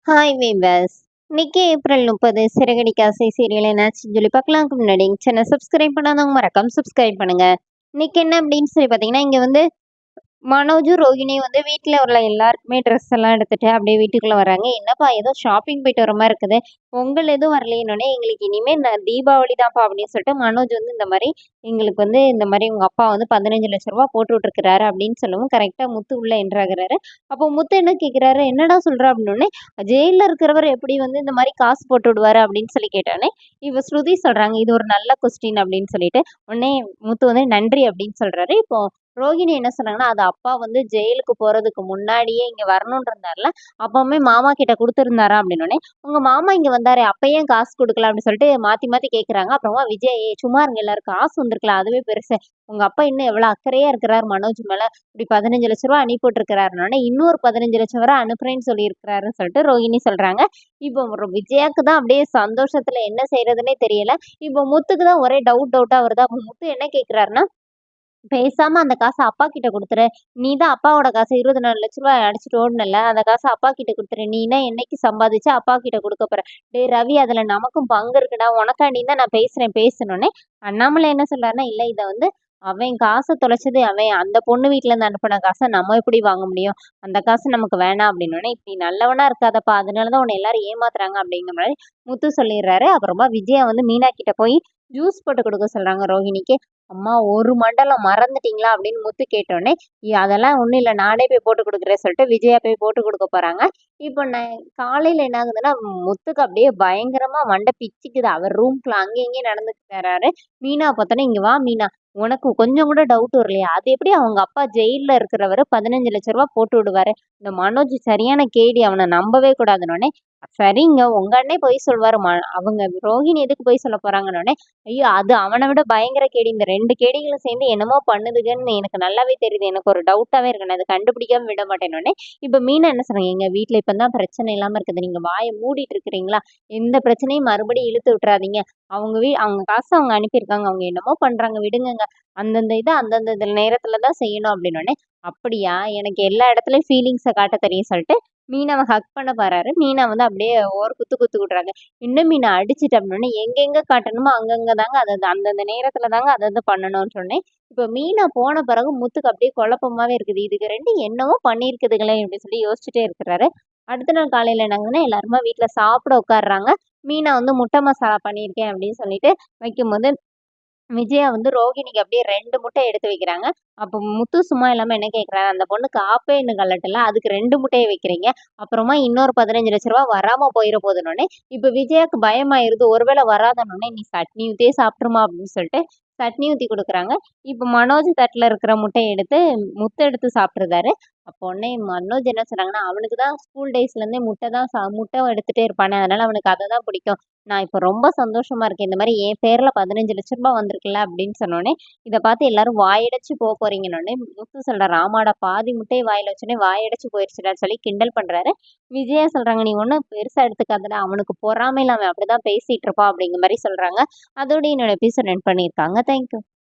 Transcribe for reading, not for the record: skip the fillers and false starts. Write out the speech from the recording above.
Hi viewers. இன்னைக்கு April 30 Siragadikka ஆசை serial என்னாச்சுன்னு சொல்லி பார்க்கலாம்க்கு முன்னாடி சேனல் சப்ஸ்கிரைப் பண்ணாதவங்க மறக்காம சப்ஸ்கிரைப் பண்ணுங்க. இன்னைக்கு என்ன அப்படின்னு சொல்லி பார்த்தீங்கன்னா, இங்க வந்து மனோஜும், ரோகிணியும் வந்து வீட்ல உள்ள எல்லாருக்குமே ட்ரெஸ் எல்லாம் எடுத்துட்டு அப்படியே வீட்டுக்குள்ள வராங்க. "என்னப்பா ஏதோ ஷாப்பிங் போயிட்டு வர மாரி இருக்குது. பொங்கல் எதுவும் வரலையேன்னோனே, "எங்களுக்கு இனிமே தீபாவளி தான்ப்பா" அப்படின்னு சொல்லிட்டு மனோஜ் வந்து இந்த மாரி எங்களுக்கு வந்து இந்த மாரி உங்க அப்பா வந்து ரூ. 15,00,000 போட்டு விட்டுருக்கிறாரு அப்படின்னு சொல்லவும், கரெக்ட்டா முத்து உள்ள என்டர் ஆகுறாரு. அப்போ முத்து என்ன கேட்கிறாரு, "என்னடா சொல்ற?" அப்படின்னோனே, "ஜெயில்ல இருக்கிறவர் எப்படி வந்து இந்த மாரி காசு போட்டு விடுவாரு?" அப்படின்னு சொல்லி கேட்டோனே, இவ ஸ்ருதி சொல்றாங்க, "இது ஒரு நல்ல கொஸ்டின்" அப்படின்னு சொல்லிட்டு. உடனே முத்து வந்து நன்றி அப்படின்னு சொல்றாரு. இப்போ ரோகிணி என்ன சொன்னாங்கன்னா, அது அப்பா வந்து ஜெயிலுக்கு போறதுக்கு முன்னாடியே இங்க வரணும்னு இருந்தார்ல, அப்பவுமே மாமா கிட்ட குடுத்துருந்தாரா அப்படின்னோனே, "உங்க மாமா இங்க வந்தாரே, அப்ப ஏன் காசு குடுக்கல?" அப்படின்னு சொல்லிட்டு மாத்தி மாத்தி கேட்கறாங்க. அப்புறமா விஜய், "ஏய் சும்மா இருங்க எல்லாரும், காசு வந்திருக்கலாம் அதுவே பெருசு. உங்க அப்பா இன்னும் எவ்வளோ அக்கறையா இருக்கிறார் மனோஜ் மேல. இப்படி ரூ. 15,00,000 அனுப்பி விட்டுருக்கிறாருன்னோனே, இன்னும் ஒரு 15,00,000 வரை அனுப்புறேன்னு சொல்லியிருக்கிறாருன்னு சொல்லிட்டு ரோகிணி சொல்றாங்க. இப்போ விஜயாக்கு தான் அப்படியே சந்தோஷத்துல என்ன செய்றதுன்னே தெரியல. இப்போ முத்துக்கு தான் ஒரே டவுட்டா வருதா. அப்ப முத்து என்ன கேட்கிறாருன்னா, பேசாம அந்த காச அப்பா கிட்ட குடுத்துரு. நீ தான் அப்பாவோட காசு ரூ. 24,00,000 அடிச்சுட்டு ஓடுனல்ல. அந்த காச அப்பா கிட்ட குடுத்துரு. நீனா என்னைக்கு சம்பாதிச்சு அப்பா கிட்ட குடுக்க போற? டேய் ரவி, அதுல நமக்கும் பங்கு இருக்குடா. உனக்காண்டி தான் நான் பேசுறேன் பேசுனோனே, அண்ணாமலை என்ன சொல்றாருன்னா, இல்ல இத வந்து அவன் காச தொலைச்சது அவன். அந்த பொண்ணு வீட்ல இருந்து அனுப்புன காச நம்ம எப்படி வாங்க முடியும்? அந்த காசு நமக்கு வேணாம் அப்படின்னோனே, இப்படி நல்லவனா இருக்காதப்பா. அதனால தான் உன்ன எல்லாரும் ஏமாத்துறாங்க அப்படிங்கிற மாரி முத்து சொல்லிர்றாரு. அப்புறமா விஜயா வந்து மீனா கிட்ட போய் ஜூஸ் போட்டு குடுக்க சொல்றாங்க ரோஹிணிக்கு. அம்மா ஒரு மண்டலம் மறந்துட்டீங்களா? அப்படின்னு முத்து கேட்டோனே, அதெல்லாம் ஒண்ணும் இல்ல. நானே போய் போட்டு குடுக்குறேன்னு" சொல்லிட்டு விஜயா போய் போட்டு குடுக்க போறாங்க. இப்போ காலையில என்ன ஆகுதுன்னா, முத்துக்கு அப்படியே பயங்கரமா மண்டை பிச்சுக்குது. அவர் ரூம்குள்ள அங்கேயும் இங்கேயும் நடந்துக்கிறாரு. மீனா பார்த்தோனே, "இங்க வா மீனா. உனக்கு கொஞ்சம் கூட டவுட் வரலையா? அது எப்படி அவங்க அப்பா ஜெயில்ல இருக்கிறவரு ரூ. 15,00,000 போட்டு விடுவாரு? இந்த மனோஜ் சரியான கேடி. அவன நம்பவே கூடாதுன்னோனே, சரிங்க. உங்க அண்ணே பொய் சொல்வாரு. அவங்க ரோஹிணி எதுக்கு பொய் சொல்ல போறாங்கன்னோனே, ஐயோ! அது அவன விட பயங்கர கேடி. இந்த 2 கேடிகளும் சேர்ந்து என்னமோ பண்ணுதுங்கன்னு எனக்கு நல்லாவே தெரியுது. எனக்கு ஒரு டவுட்டாவே இருக்கு. நான் அத கண்டுபிடிக்காம விட மாட்டேன்னோனே, இப்ப மீனா என்ன சொன்னாங்க, "எங்க வீட்ல இப்ப தான் பிரச்சனை இல்லாம இருக்குது. நீங்க வாய மூடிட்டு இருக்கிறீங்களா? எந்த பிரச்சனையும் மறுபடியும் இழுத்து விட்டுறாதீங்க. அவங்க காசு அவங்க அனுப்பியிருக்காங்க. அவங்க என்னமோ பண்றாங்க விடுங்கங்க. அந்தந்த இத அந்தந்த நேரத்துல தான் செய்யணும்" அப்படின்னோனே, "அப்படியா? எனக்கு எல்லா இடத்துலயும் ஃபீலிங்ஸ காட்ட தெரியும்" சொல்லிட்டு மீனாவ ஹக் பண்ண பாராரு. மீனா வந்து அப்படியே ஒரு குத்து குத்து விடுறாங்க. "இன்னும் மீனா அடிச்சுட்டு" அப்படின்னோனே, எங்கெங்க காட்டணுமோ அங்கங்க தாங்க அதது அந்தந்த நேரத்துல தாங்க அதது பண்ணணும்னு சொன்னேன். இப்ப மீனா போன பிறகு முத்துக்கு அப்படியே குழப்பமாவே இருக்குது. இதுக 2 என்னவோ பண்ணியிருக்குதுங்களே அப்படின்னு சொல்லி யோசிச்சுட்டே இருக்கிறாரு. அடுத்த நாள் காலையில என்னாகுதுன்னா, எல்லாருமா வீட்ல சாப்பிட உட்கார்றாங்க. மீனா வந்து முட்டை மசாலா பண்ணியிருக்கேன் அப்படின்னு சொல்லிட்டு வைக்கும்போது, விஜயா வந்து ரோகிணிக்கு அப்படியே 2 முட்டை எடுத்து வைக்கிறாங்க. அப்போ முத்து சும்மா இல்லாம என்ன கேட்குறாரு, "அந்த பொண்ணுக்கு ஆப்பே இன்னும் கழட்டல. அதுக்கு 2 முட்டைய வைக்கிறீங்க. அப்புறமா இன்னொரு ரூ. 15,00,000 வராம போயிற போதுன்னோனே." இப்ப விஜயாக்கு பயமாயிருது. ஒருவேளை வராதன்னோனே, "நீ சட்னி ஊத்தியே சாப்பிட்டுருமா" அப்படின்னு சொல்லிட்டு சட்னி ஊத்தி குடுக்குறாங்க. இப்ப மனோஜ் தட்டுல இருக்கிற முட்டைய எடுத்து முத்து எடுத்து சாப்பிட்டுருந்தாரு. அப்போ உடனே மனோஜ் என்ன சொன்னாங்கன்னா, "அவனுக்கு தான் ஸ்கூல் டேஸ்லேருந்தே முட்டை தான் முட்டை எடுத்துட்டே இருப்பானே. அதனால அவனுக்கு அததான் பிடிக்கும். நான் இப்ப ரொம்ப சந்தோஷமா இருக்கேன். இந்த மாரி என் பேர்ல ரூ. 15,00,000 வந்திருக்குல்ல" அப்படின்னு சொன்னோனே, இத பார்த்து எல்லாரும் வாயடைச்சு போறீங்கன்னோனே, முத்து சொல்றாரு, "ஆமாடா, பாதி முட்டைய வாயில வச்சோனே வாயடைச்சு போயிருச்சுடான்னு" சொல்லி கிண்டல் பண்றாரு. விஜயா சொல்றாங்க, "நீ ஒண்ணும் பெருசா எடுத்துக்காதடா. அவனுக்கு பொறாமையில அவன் அப்படிதான் பேசிட்டு இருப்பான்" அப்படிங்கிற மாரி சொல்றாங்க. அதோட என்னோட எபிசோட் எண்ட் பண்ணியிருக்காங்க. Thank you.